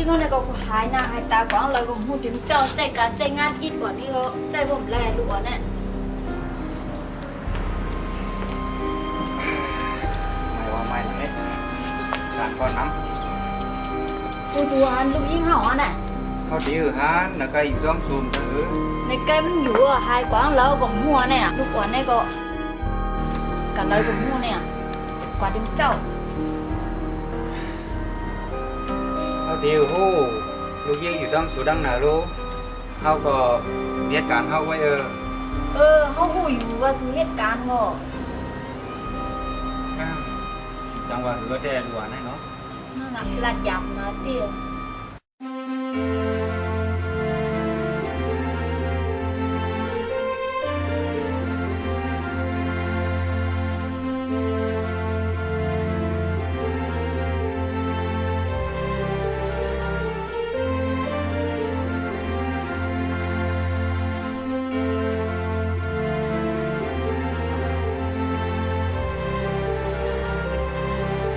ยี่เขาเนี่ยก็หายหน้าหายตากว้างเลยก็พูดถึงเจ้าใจการใจงานอีกกว่าที่เขาใจผมแลรัวเนี่ยไม่ว่าไม่เลยการก่อนน้ำ ผู้สูอันลูกยิ่งเห่าอันน่ะ เขาดีở hán là cây giống xùm thử ในใกล้มันอยู่อ่ะหายกว้างแล้วก็หัวเนี่ยลูกอ่อนเนี่ยก็กันเลยก็หัวเนี่ยกว่าถึงเจ้า เขาดีหูลูกยิงอยู่trong số đăng nào luônเขาก็เหตุการณ์เขาไว้เขาหูอยู่ว่าซื้อเหตุการณ์ก็ จังหวะหือแต่หลวนให้เนาะ นั่นน่ะลาดยำมาเตี้ย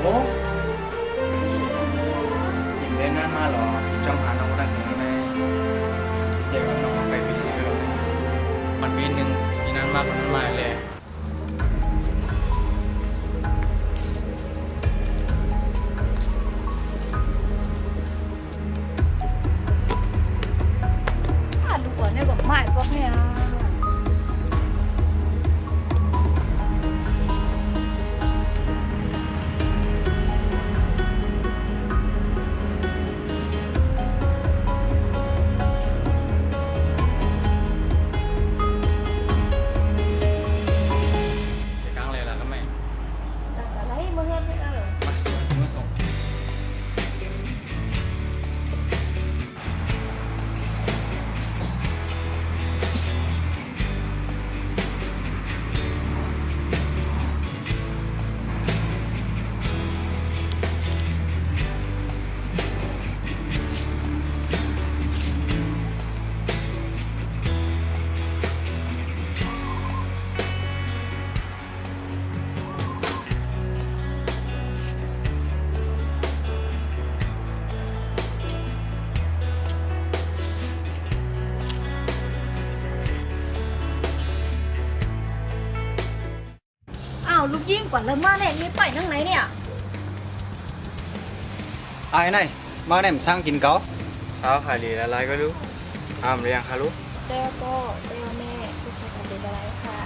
โอ้ยิงเล่นนั่นมาหรอจ้องหาน้องคนนั้นอยู่ในเจ๊ว่าน้องไปปีนี้หรอ มันปีหนึ่งปีนั้นมากคนนั้นมาเลย ลูกอ่อนเนี่ยก็ไม่พวกเนี่ยจะกลางเลยล่ะก็ไม่ จากอะไรเมื่อเนี่ย มือส่ง อ้าวลูกยิ่งกว่าแล้วมาเนี่ยมีไปทั้งไหนเนี่ย ai này mà em sang kín cáo เช้าขายดีละลายก็รู้ห้ามเรียงค่ะรู้ เจ้าก็เจ้าแม่ทุกคนทำเป็นอะไรค่ะ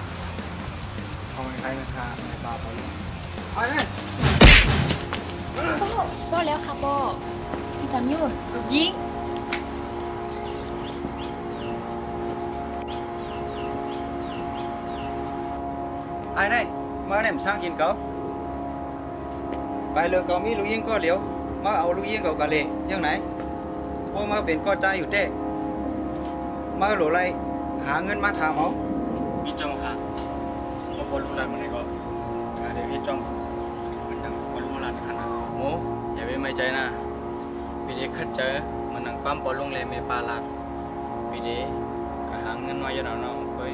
เขาไม่ใครไม่ค่าไม่ปลาปลาลูก ai này ก็แล้วค่ะพ่อพี่จำยุ่นลูกยิ่ง ai này mà em sang kín cáo bài lừa cáo mi lục yên có liếu mà ảo lục yên có cả lệ như nàyพวกมาเป็นก็ใจอยู่เต้มาหลไรหาเงินมาทำเอา พี่จอมค่ะพอพอรู้ได้มันไหนก็เดี๋ยวพี่จอมมันยังพอรู้มาลานขนาดโอ้อย่าไปไม่ใจนะปีนี้ขัดเจอมันนั่งความปอลงเลยไม่ปลาลาดปีนี้ก็หาเงินมาเยอะหน่อยน้องเฮ้ย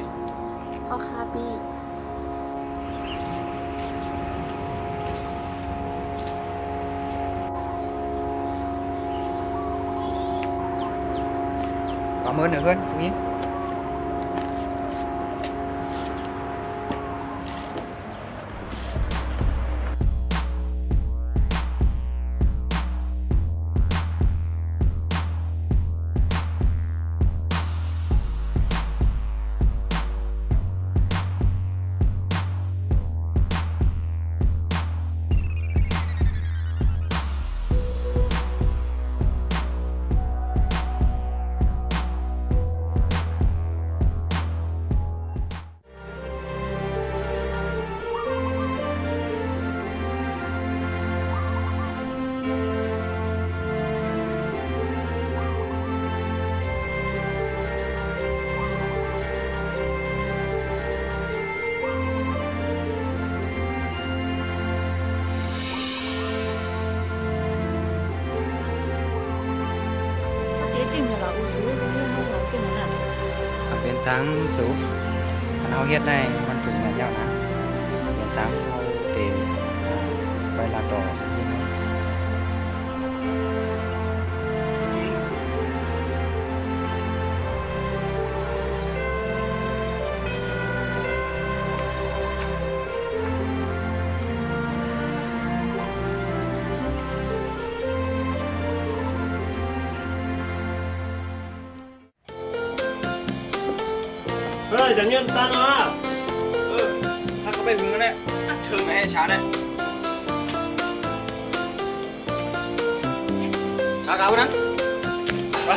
เอาค่ะพี่ cảm ơn nữa hơn Phú Yênเป็นsáng số anh hao hiện nàyมันถึงlà nhau nèเป็นsáng hao để bay là trò ơi chẳng nhân ta nó ถ้าเขาไปถึงแล้วเนี่ยถึงไอ้ช้าเนี่ยช้าเก่านั้นไป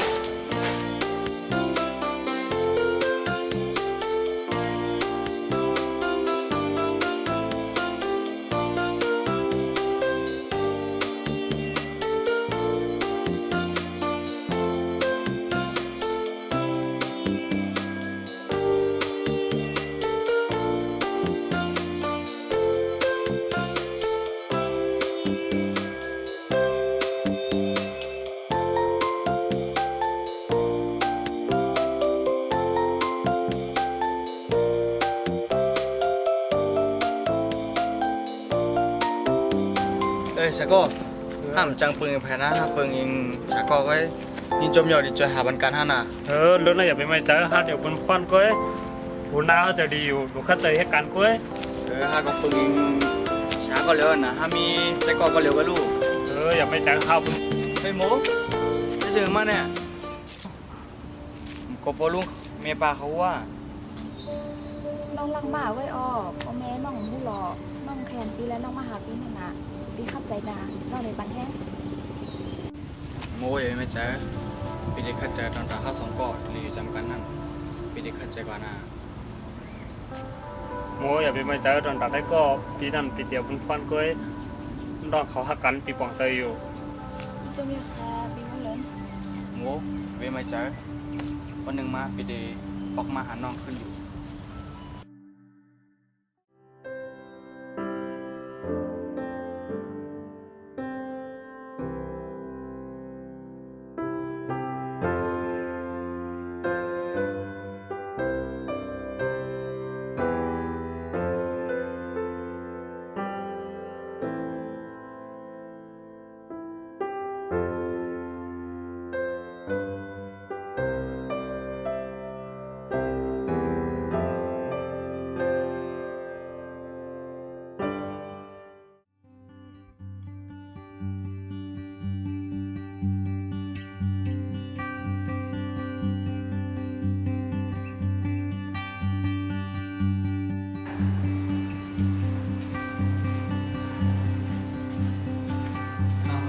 เอ้ยชาโก้ห้ามจังเปิงแพ้นะเปิงเองชาโก้ก็ยินจมยอดดีจอยหาบันการห้าน่ะ lúc này giờ bị mày tới hát điều quân khoan coi bùn nào giờ đi đủ khách tới hết cán coi ห้าก็เปิงเองชาก็เร็วนะห้ามีแต่ก็เร็วกว่าลูก giờ mày chẳng học เฮ้ยโมจะเจอมาเนี่ยก็พอลุงเมียป้าเขาว่า น้องลังบ่าไว้ออกพ่อแม่น้องผู้หลอกน้องแคนปีแล้วน้องมาหาปีนี่นะปีขับใจดาน้องในบันแห้ง โมยังไม่เจอปีเด็กขัดใจตอนตาข้าสองกอดหรือจำกันนั่นปีเด็กขัดใจกว่าน่ะ mua giờ bị mày tới rồi đặt đấy có tí nằm tí tiểu quân khoan coi đóเขาหักกันปีปองเตยอยู่ อีเจะมีแค่ปีนู้นเลย โมเวไม่เจอวันหนึ่งมาปีเด็กออกมาหาน้องขึ้นอยู่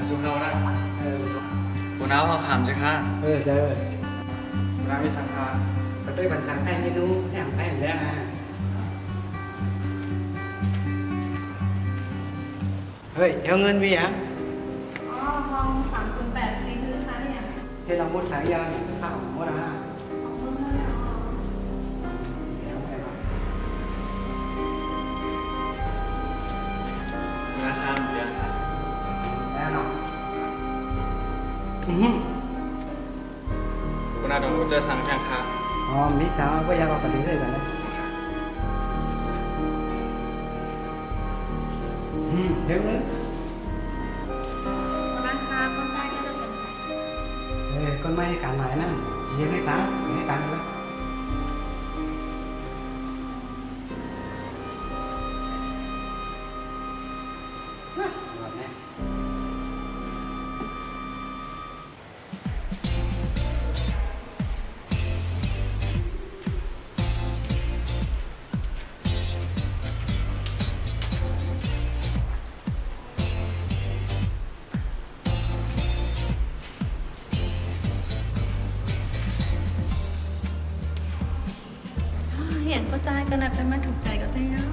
มาสู่เขาแล้วบนน้าเขาขำใช่ค่ะ giờ บนน้ามีสังขาร ở đây bạn sáng tay như đu cái hàng tay hàng lẽ à ơi theo ngân vi á อ๋อห้อง308นี่คือค่าเนี่ย thế là một sáng giờ những cái phòng một là ของเพิ่มเท่าไหร่อ๋อ บนน้าข้ามเดี๋ยว lẽ nó บนน้าต้องจะสั่งแทงค่ะ mấy sao có giao vào cả thứ này rồi nếu nữa วันนั้นค่าก็จ่ายก็จะเป็น con may cản lại nè hiếm hay sáng cái cản nữa เห็นก็จ่ายก็น่ะเป็นมาถูกใจก็ได้เนาะ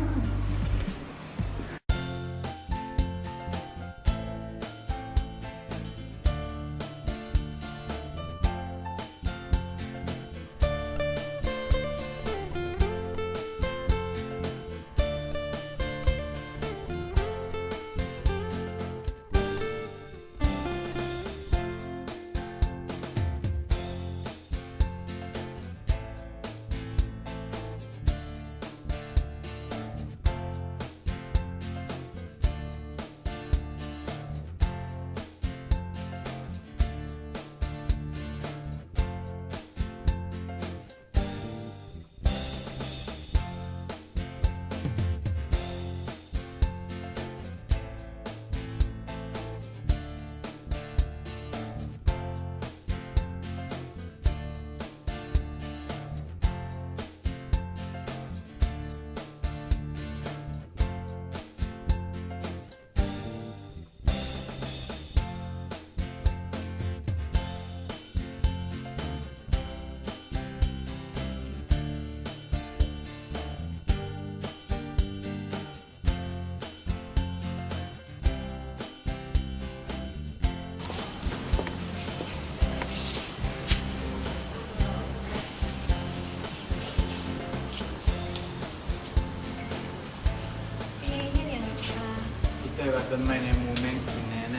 ต้นไม้ในหมู่แม่งกินแน่ เ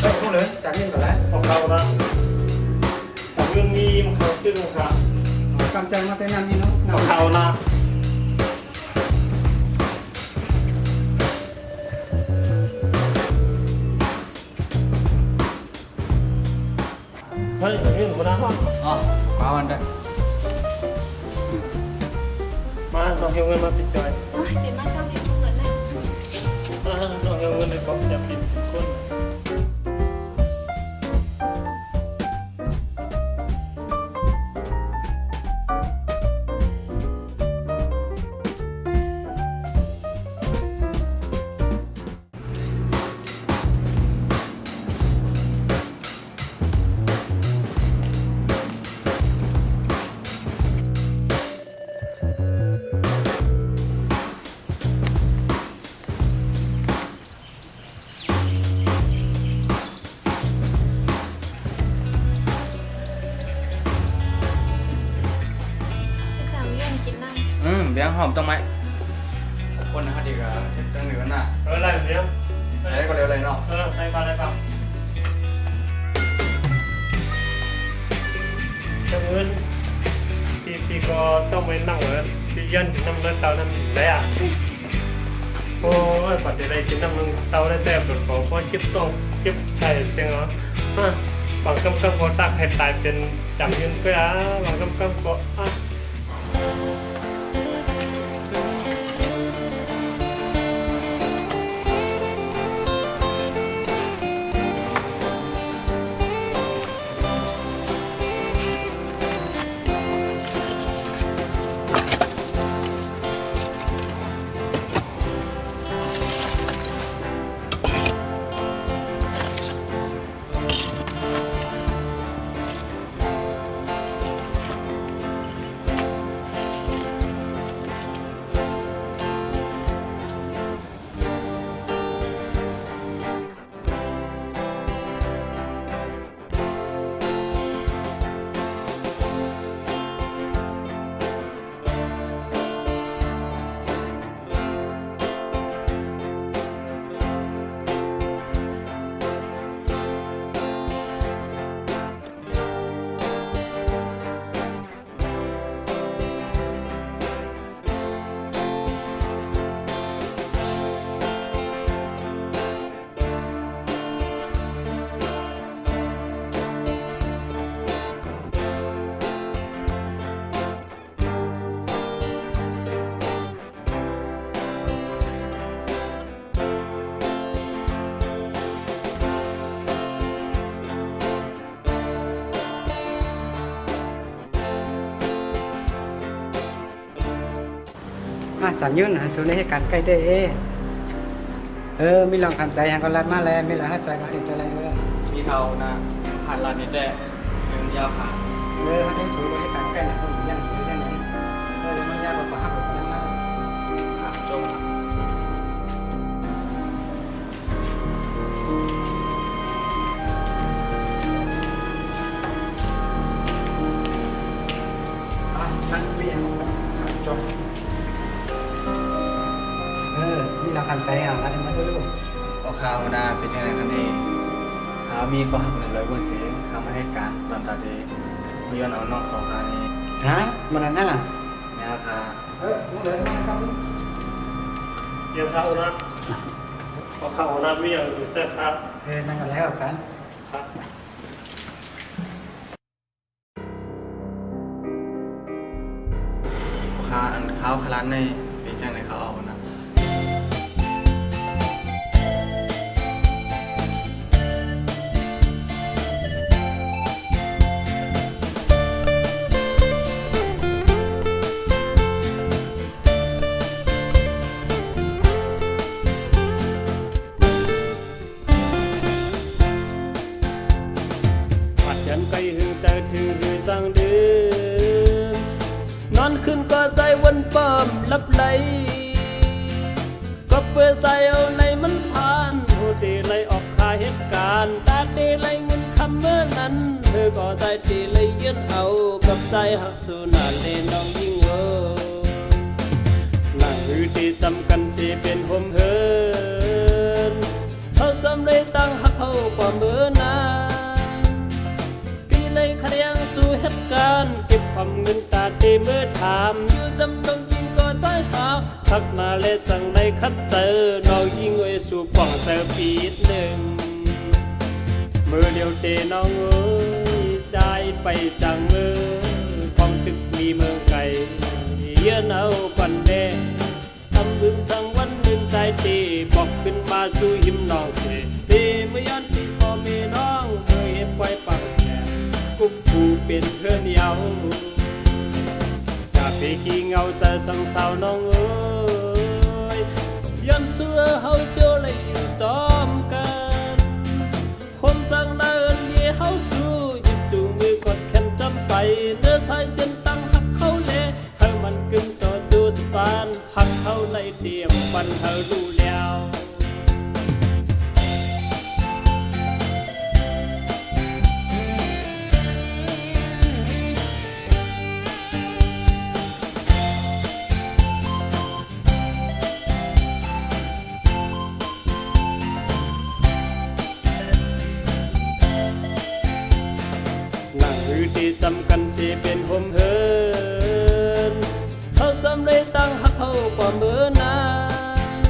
ฮ้ยพวกเหลือจากนี้ก่อนแล้ว พอเขานะแต่เรื่องนี้มันเขาชื่อลูกค้าก ำแจงมาเป็นน้ำนี่เนาะ พอเขานะเฮ้ยนี่หนูนะ ๆอ๋อก้าวันได้ มาน้องเฮลเงินมาปิดจอย โอ้ยติดมาเจ้าอีกเหมือนเลย น้องเฮลเงินเลยบอกจะปิดคน จำเรื่องกินนั่ง เบี้ยงหอมต้องไหมคนนะครับดีกว่าตั้งหนึ่งวันน่ะ อะไรเสียง ใช้ก็เร็วเลยเนาะ ใส่ปลาอะไรบ้างเงินปีก็ต้องไปนั่งเลยปียันน้ำเลือดเตาน้ำได้อ่ะโอ้ยปัจจัยกินน้ำมันเตาได้แต่ปวดคอเพราะเจ็บต้องเจ็บใช่เสียงเหรอบางกำก็ตักให้ตายเป็นจำยืนก็บางกำก็สามยืนสูในเหตุการณ์ใกล้ได้มีลองคำใจยังก็รัดมาแล้วมีหลายหัดใจก็เห็นใจอะไร มีเขานะผ่านร้านนี้ได้เงินยาวผ่าน เขาได้สูในเหตุการณ์ใกล้คนยังหรือยังไงมันยากกว่าหักกว่านั้นมาก ขาจม นั่นเรียนจบมีลองคำใจอะไรมาด้วยลูก ก็ข่าวนาเป็นยังไงกันนี่ข่าวมีก็หักหนึ่งร้อยบนเสียงคำให้การตอนตาดีมีย้อนเอาน้องเขาคานี้ ฮะมันนั่นน่ะ แนวคา มึงเลยมาครับ เดี๋ยวเขานะพอเขานะไม่อย่างอื่นแต่ครับ นั่งกันแล้วกัน คาอันข้าวคลานในเป็นจังไหนเขาเอานะ ปัดยันไปหึงแต่ถือจังเดิมนอนขึ้นก็ใจวันเปิมลับไหลก็เปิดใจเอาในมันผ่านโหดีไล่ออกคาเหตุการณ์ตาเด ไล่เงินคำเมื่อนั้นเธอก็ได้ที่เลยยืนเอากับใจหักสูนาเลน้องยิ่งเวอนั่นคือที่สำคัญสิเป็นผมเฮินเขาจำเลยตั้งหักเขากว่าเมื่อนานพี่เลยขยันสู่เหตุการณ์เก็บความเงินตาเตเมื่อถามอยู่จำต้องยิ่งก็ได้หาทักนาเลจังได้คัดเจอน้องยิ่งไว้สู่ป่องเจอปีหนึ่งมือเดียวเตน้องเอ้ยได้ไปจังมือความตึกมีเมืองไกลเยือนเอาปันเดทำบึงทั้งวันหนึ่งใจตีบอกขึ้นมาสู่หิมน้องเสตีเมื่อย้อนที่พ่อแม่น้องเมื่อเห็นไว้ปังแก่กุ๊กกูเป็นเพื่อนเยาจากพี่ขี้เงาใจสังเศร้าน้องเอ้ยย้อนเสื้อเฮาเจอเลยอยู่จอมกันคนจังเดินเย่เฮาสู้ยิบจูมือกดแขนจำไปเนื้อชายเจนตั้งหักเขาเละให้มันกึ่งต่อดูสปานหักเขาเลยเตรียมปันเธอรู้แล้ว นั่นคือที่สำคัญสิเป็นผมเฮินเขาจำเลยตั้งหักเขากว่าเมื่อนาน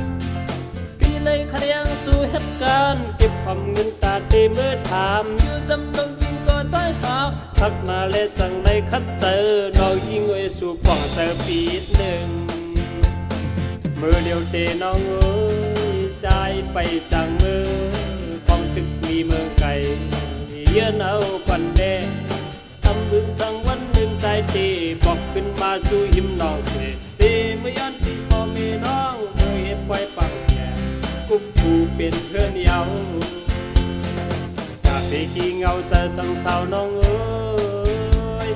พี่เลยขยันสู่เหตุการณ์เก็บความเงินตาเตเมื่อถามอยู่จำต้องยิ่งก็ได้หาทักนาเลจังได้คัดเจอน้องยิ่งไว้สู่ป่องเจอปีหนึ่งมือเดียวเตน้องเอ้ยได้ไปจังมือความตึกมีเมืองไกลเยือนเอาปันเดทำบึงทั้งวันหนึ่งใจตีบอกขึ้นมาสู่หิมน้องเสตีเมื่อย้อนที่พ่อแม่น้องเมื่อเห็นไว้ปังแก่กุ๊กกูเป็นเพื่อนเยาจากพี่ขี้เงาใจสังเศร้าน้องเอ้ย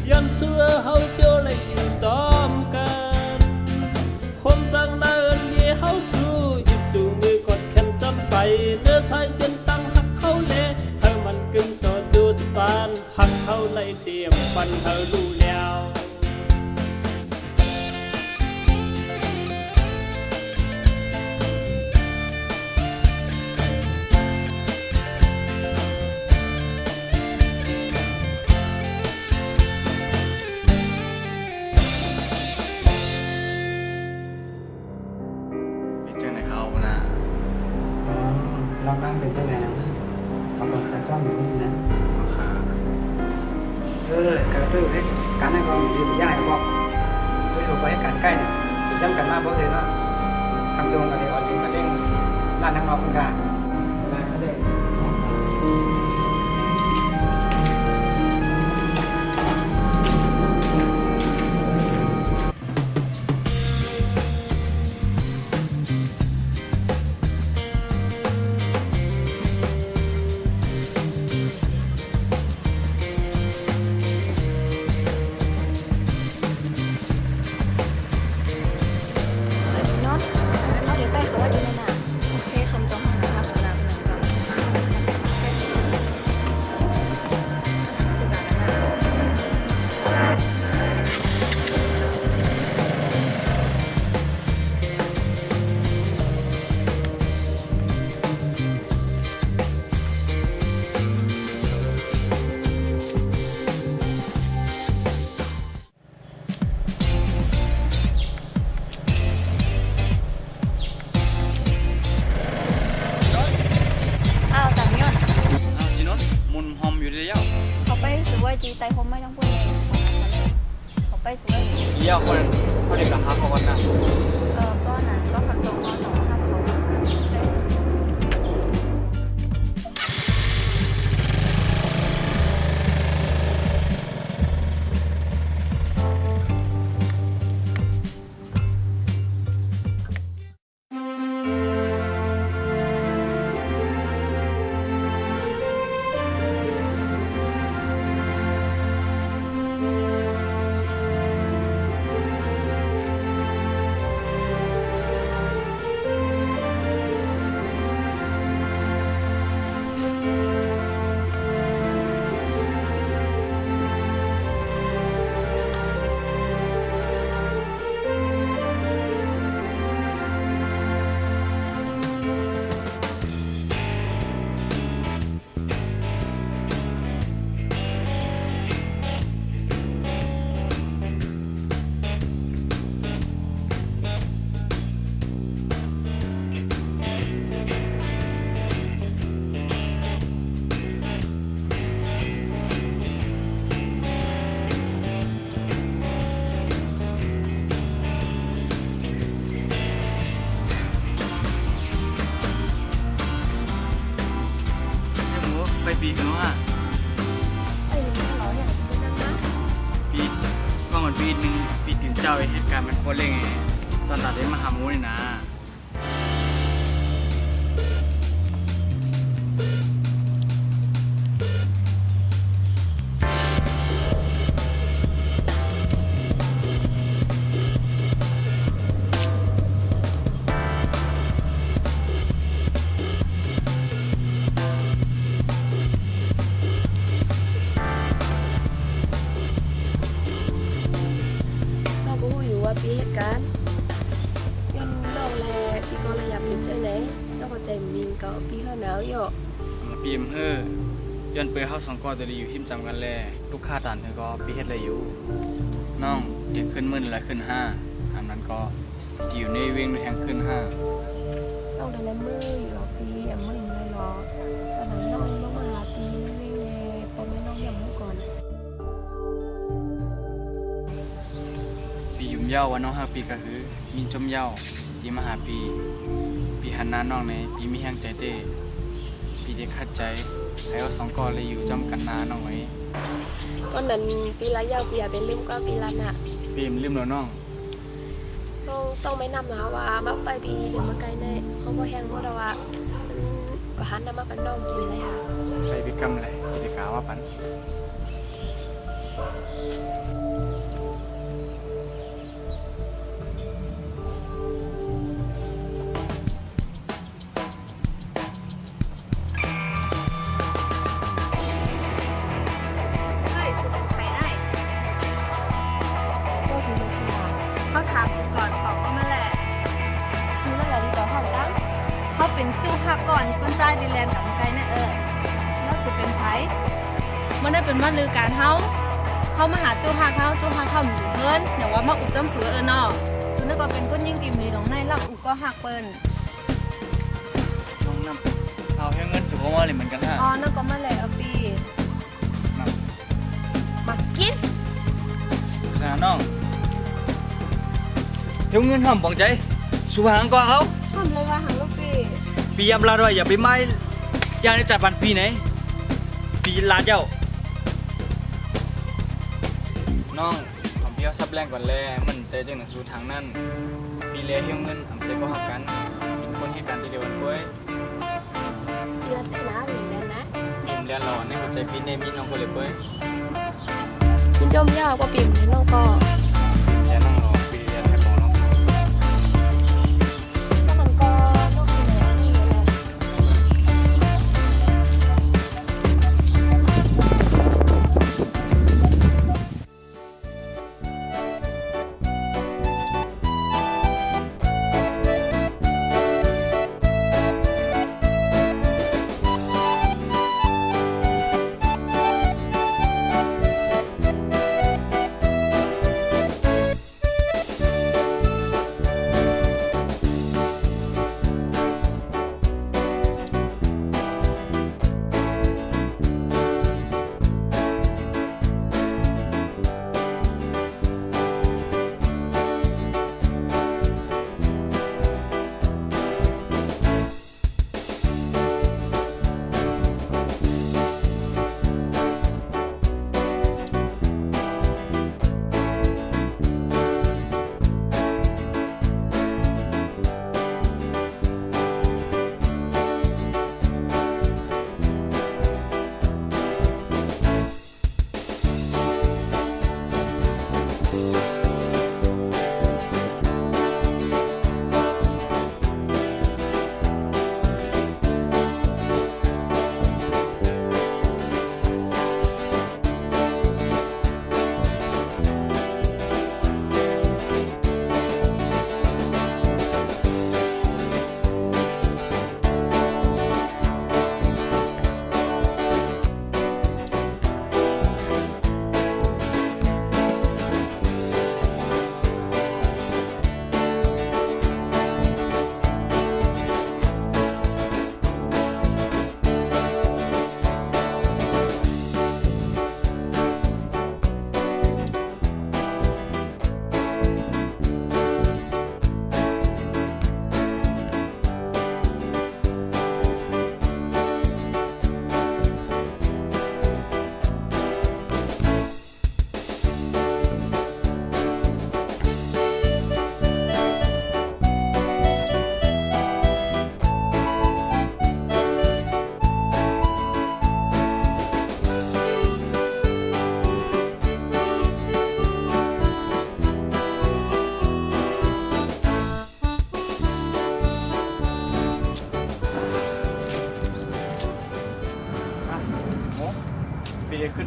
ย้อนเสื้อเฮาเจอเลยอยู่จอมกันคนจังเดินเย่เฮาสู้ยิบจูมือกดแขนจำไปเนื้อชายเจนตั้งหักเขาเละให้มันกึ่งต่อดูสปานหักเขาเลยเตรียมปันเธอรู้แล้ว เป็นจังไหนเขานะ ลองนั่งเป็นจังไงนะเขาบอกจะจ้องอยู่นี่นะ ราคาก ระตื้อให้การให้ความดีมันยากบอกด้วยถูกไปให้การใกล้เนี่ยจำกันมากเพราะเธอเนาะทำจงกันเดี๋ยวจริงกันเร่งร้านทางนอกคุณการ้านเขาเด้ง ชิโนนเอาเดี๋ยวไปเขาว่าดีเลยนะโอเคคำจองห้องน้ำสนามหนึ่งก่อนอ้าวต่างยน อ้าวสิโนนมุนหอมอยู่เดียว เขาไปสวยจีใจผมไม่ต้องพูดเองเขาไปสวย เยี่ยวคนเขาเด็กกับฮักเขากันนะ ก็นั้นก็ขับตรงนอนของทำเขา ปีกันว่า ไอ้หนูเหรอเนี่ยเป็นนั่นนะ ปีก็เหมือนปีหนึ่งปีถึงเจ้าเหตุการณ์มันโคตรเร่งไงตอนตัดได้มาหาหมูนี่นะเราก็รู้อยู่ว่าปีเหตุการณ์ยันน้องแลปีก็ระยำอยู่ใจไหนแล้วก็ใจมีก็ปีข้าวหนาวเหยาะ ปีมเฮ้ย้อนเปยเข้าสองกอตัวดีอยู่หิมจำกันแลลูกค้าตันเธอก็ปีเฮ็ดอะไรอยู่น้องเด็กขึ้นมื่นอะไรขึ้นห้าอันนั้นก็ที่อยู่ในเวียงแห่งขึ้นห้า น้องเดินในมืออยู่หรอปีอย่ามืออยู่เลยหรอตอนนั้นน้องมาหาปีไม่เล่พอแม่น้องยังไม่ก่อน ปียุ่มเย้าวันน้องห้าปีก็คือมีจมเย้าปีมาหาปีหันหน้าน้องในปีมีแห้งใจเต้ปีเด็กขัดใจให้เอาสองกอเลยอยู่จำกันนาน้องไว้ ตอนนั้นปีละยาวปีอย่าเป็นลืมก็ปีละน่ะ ปีมลืมแล้วน้อง ต้องไม่นำนะว่าบักไปปีเดี๋ยวมาไกลแน่เขาพอแห้งเพราะว่าก็หันน้ำมากันน้องกินเลยค่ะ ไปพิกรรมอะไรกิจกาว่าปัน เฮ้ยสุดเป็นใครได้ ก็คือมันคือ เขาถามสุดก่อนตอบว่ามาแหละ ซื้อแล้วอะไรต่อเขาตั้ง เขาเป็นจู้ฮักก่อนก้นใจดีแลนด์กับไกลนะแล้วสุดเป็นไผมันได้เป็นว่าลือการเขามาหาจู้ฮักเขาอยู่เพิ่นอย่างว่ามาอุดจำสือเนาะสุดนั่นก็เป็นก้นยิ่งติมดีตรงในลักอุก็ฮักเปิ้น น้องน้ำเอาเพียงเงินสุภาพว่าเลยเหมือนกันฮะ อ๋อนั่นก็มาแหละเอาปี มากิน สาน้องเพียงเงินห้ามบอกใจสุหางก็เขา ทำเลยว่าหังลูกปี ปียำลาด้วยอย่าไปไม้ยางในจัดปันปีไหนปีลาเจ้าน้องผมเพียวซับแรงก่อนแลมันใจจังหนังสู่ทางนั้นปีเลี้ยเพียงเงินทำใจก็หักกันเป็นคนให้กันทีเดียวกันด้วย เดือนที่แล้วหรือเดือนนะ ปีมเลี้ยหล่อในหัวใจปีเนมีน้องก็เลยเป้ย กินจมยาวกว่าปีมนี้น้องก็ เลี้ยน้องหล่อปีเลี้ยให้บอกน้อง ก็มันก็น้องกินอะไรนี่แหละ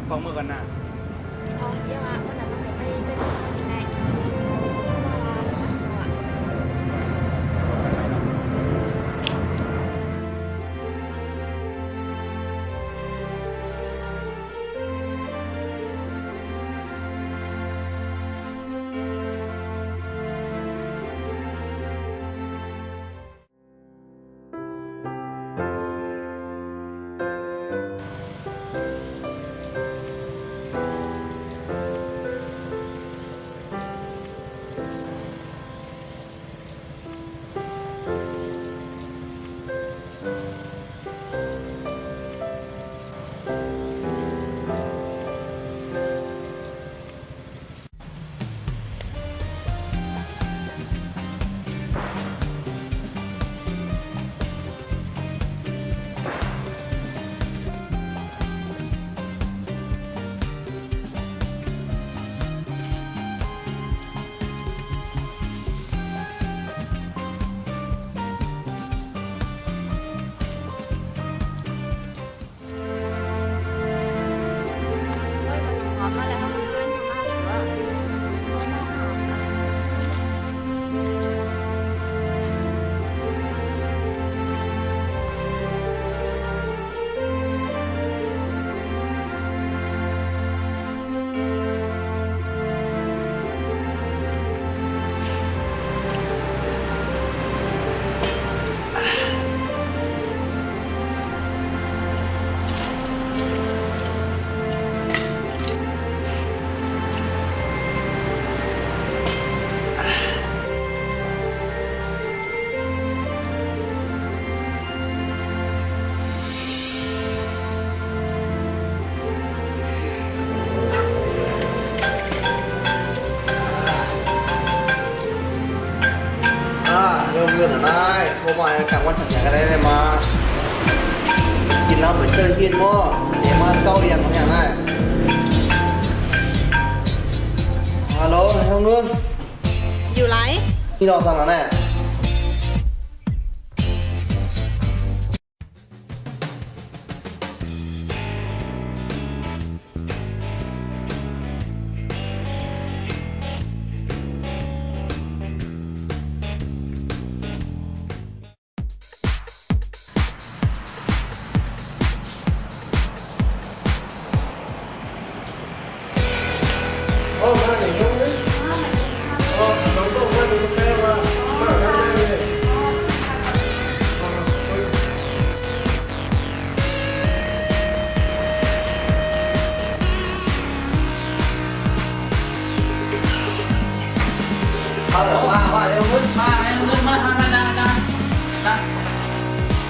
พอมือกันหน้า อ๋อเดี๋ยววันนั้นน้องเดี๋ยวไปทำงานที่ไหนไปซื้อมาแล้วก็ หอมมาแล้วเขาเพื่อนมากหรือว่า เริ่มเงินนายโทรมากลางวันสัญญากันได้มา กินแล้วเหมือนเตอร์กินหม้อเดี๋ยวมาเก้าเอียงของอย่างนั้นฮัลโหลเฮ้ยเงิน อยู่ไร พี่น้องสั่งแล้วแน่โอ้มาเดี๋ยวยุ่งเลยโอ้น้องต้องมาดูกาแฟมาได้เลยเอาเดี๋ยวมาเดี๋ยวมึง มาไอ้เงินมานะ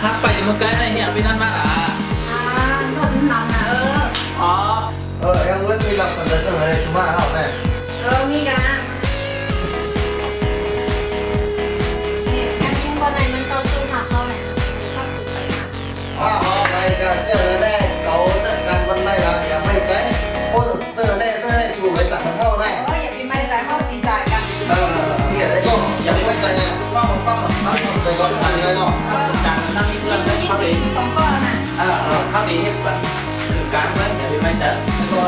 ทักไปเดี๋ยวมึงใกล้ได้เหี้ยไปนั่นมาอ่ะ ทนหนังนะอ๋อ ยังเว้นมีหลักประเด็นตรงไหนชุ่มมาเอาแน่ มีกัน นี่แค่ยิ่งคนไหนมันเต้าสู้หาเขาเนี่ยชอบไปหา ไปกันเจอแน่เก่าจัดการวันไรละอย่าไม่ใจโอ้เจอแน่สู่ไปจัดมันเข้าแน่ อย่าไปไม่ใจเข้าดีใจกัน ที่อะไรก็อย่าไม่ใจนะป้องใจก็ทันเลยเนาะ จังนั่งนี่เพื่อนเข้าไป สองก้อนน่ะ เข้าไปเฮ็ดแบบคือการเพื่อนอย่าไปไม่จัด ก็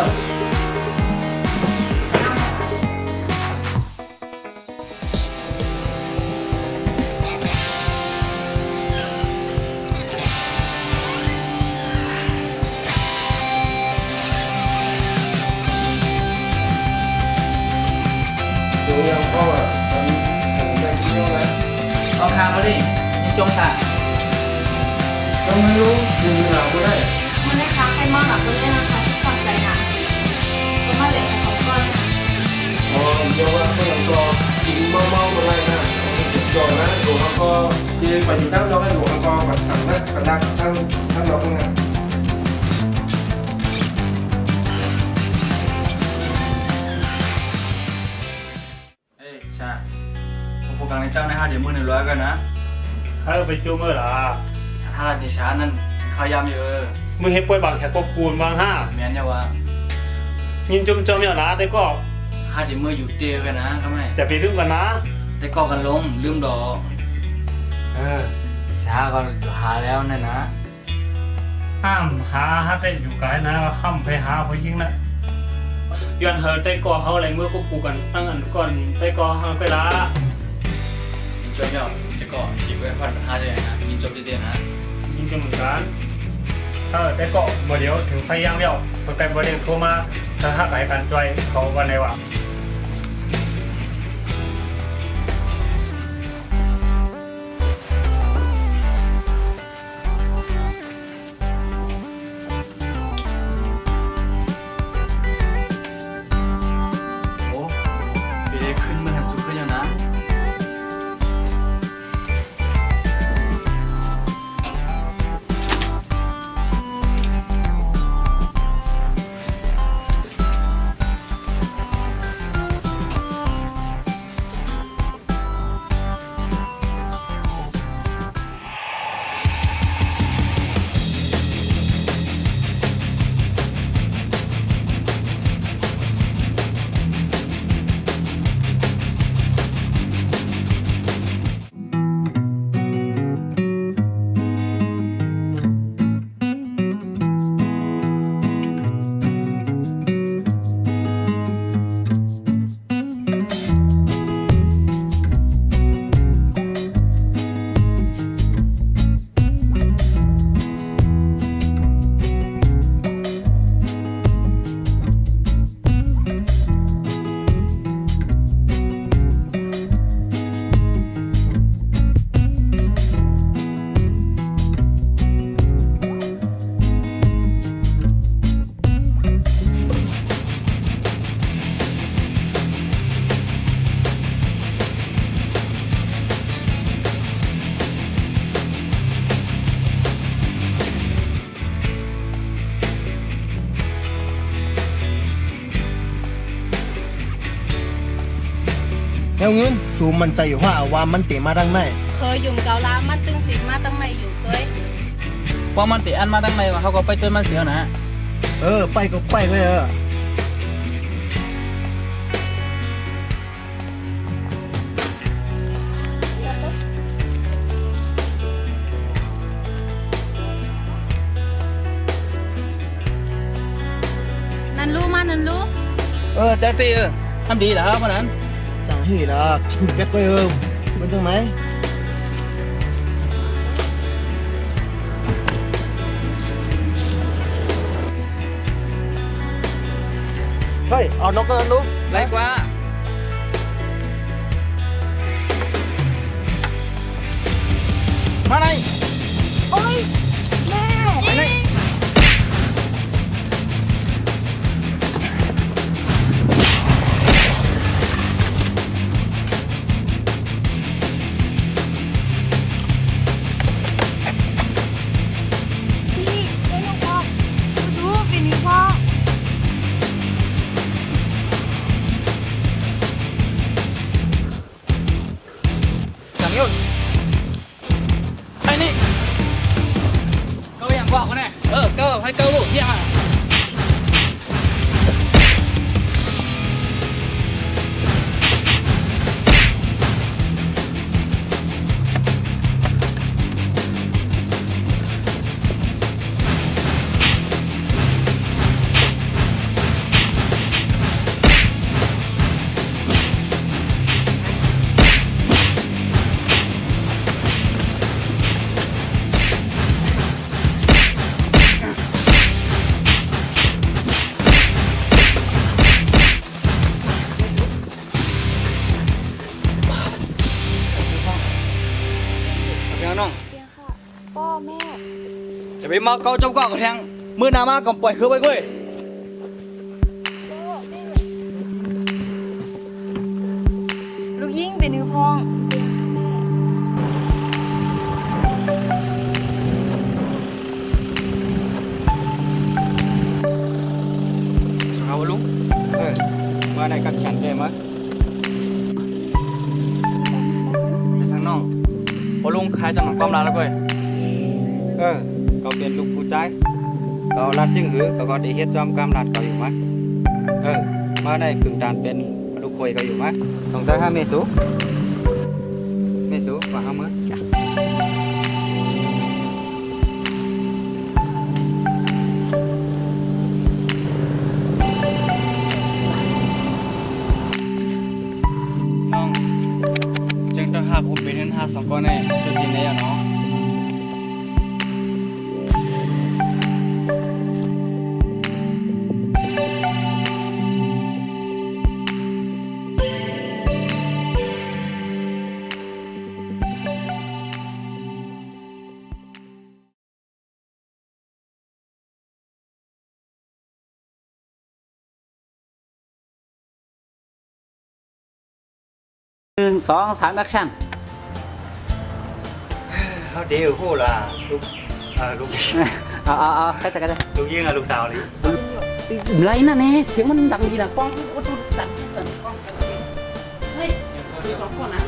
ดูยังก็มันฉันไปเที่ยวแล้ว เอาคางมาดิยังจงค่ะ ก็ไม่รู้ดูหลังก็ได้ มันได้ค้าใครมากหนักคนเล่นนะคะที่ฟังใจหนักก็มาเหลือแค่2ก้อนเนี่ย อ๋อเดี๋ยวว่าเพื่อนก็กินเมาๆอะไรนะจอนะดูเขาก็เจอไปอยู่ทั้งเราให้ดูเขาก็แบบสั่งนะสั่งดักทั้งเราทั้งนั้น เอ้ยชาผมโฟกัสในเจ้าในห้าเดี๋ยวมือหนึ่งร้อยกันนะ ถ้าไปจูเมื่อไหร่ ห้าในช้านั่นขายำอยู่มึงเห็นป่วยบางแขกก็ปูนบางห้า แมนเนี่ยว่า ยินจมอย่างนะแต่ก็ ห้าเดี๋ยวมืออยู่เตียกันนะก็ไม่ จะไปถึงกันนะ แต่ก็กันลงลืมดอกช้าก็อยู่หาแล้วนั่นนะ ห้ามหาฮัดได้อยู่ไกลนะห้ามไปหาผู้หญิงนะย้อนเหอะใจก่อเขาอะไรเมื่อควบคู่กันตั้งอันก่อนใจก่อเขาไปละ ยิงช่วยเนี่ยจะก็จีบไว้ผ่านปัญหาเลยนะยิงจบดีๆนะ ยิงกันเหมือนกันถ้าใจก่อบ่เดียวถึงไฟย่างเดียวคนไกลบ่เดียวโทรมาถ้าหาไก่กันจอยเขาวันไหนวะ โอ้ปีเด็กขึ้นมาทำสุดขึ้นแล้วนะ แล้วเงินสูมมันใจอยู่ว่ามันเตะมาดังไหน เคยยุ่มเกาลามันตึงสีมาตั้งในอยู่เคย ว่ามันติอันมาตั้งในว่าเขาก็ไปต้นมันเสียวนะ ไปก็ไปเลยนันรู้มานันรู้ แจ็คตี้ทำดีเหรอครับวันนั้น จังฮีล่ะขึ้นแบกก็มันจังไหนเฮ้ยเอานกกันลูก ไรกว่า มาไหน โอ๊ยแม่ มาไหน พี่ได้ยังพ่อดูปีนี้พ่อ chẳng yêu anh đi câuอย่างบอกกันแน่câuให้câu đủ thiêng àน้อง เพียงค่ะพ่อแม่ จะไปมาเกาเจ้าก่อกับแทงมือหนามาก่อนปล่อยคือไปกุ้ย พ่อแม่ ลูกยิ่งเป็นนิ้วพอง เอาลุง มาในกันแข่งเกมมั้ย ไปสั่งน้องพอลุงขายจำหนังความรักแล้วกุ้ย เขาเป็นลูกผู้ชายเขารัดจึงหือเขาก็ได้เฮ็ดจอมกำรัดเขาอยู่มั้ยมาในกึ่งดานเป็นลูกคอยเขาอยู่มั้ยสงสัยหาเมสูมาหามื้อ ากผมเป็นเงิน5 2ก้อนแน่สุดยินเลยอ่ะเนาะ 1 2 3แอคชั่น เขาเดียวโคล่ะลูกลูก เอาใครจะกัน ลูกยิงลูกสาวลิ ไรนั่นเองเสียงมันดังดีนะฟ้องโอ้ดูสั่นฟ้องเฮ้ยดูสองคนนะ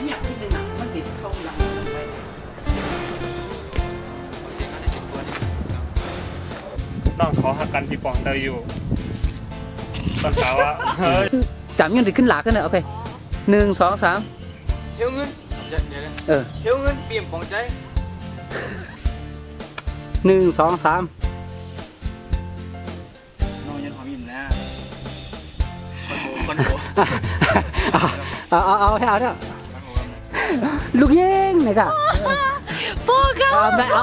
เงียบนิดนึงนะมันติดเข้าหลังไป น้องขอหักกันที่ปองเตยอยู่ตอนเช้าอะเฮ้ย จับยังติดขึ้นหลาขึ้นเลยโอเค1 2 3 เดี๋ยวเงินเดี๋ยว เออ เดี๋ยวเงินเปลี่ยนปองใจ 1 2 3 น้องยังความอิ่มนะคนโห เอาให้เอาเถอะลูกยิงนี่ก็ พ่อเขา เอาได้เอา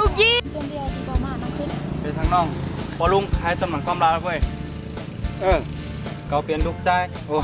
ลูกยิง จนเดียวที่บ่มาน้องขึ้น ไปทางน้องพอลุงให้ตำหนักความรักเว้ย เขาเป็นลูกใจโอ้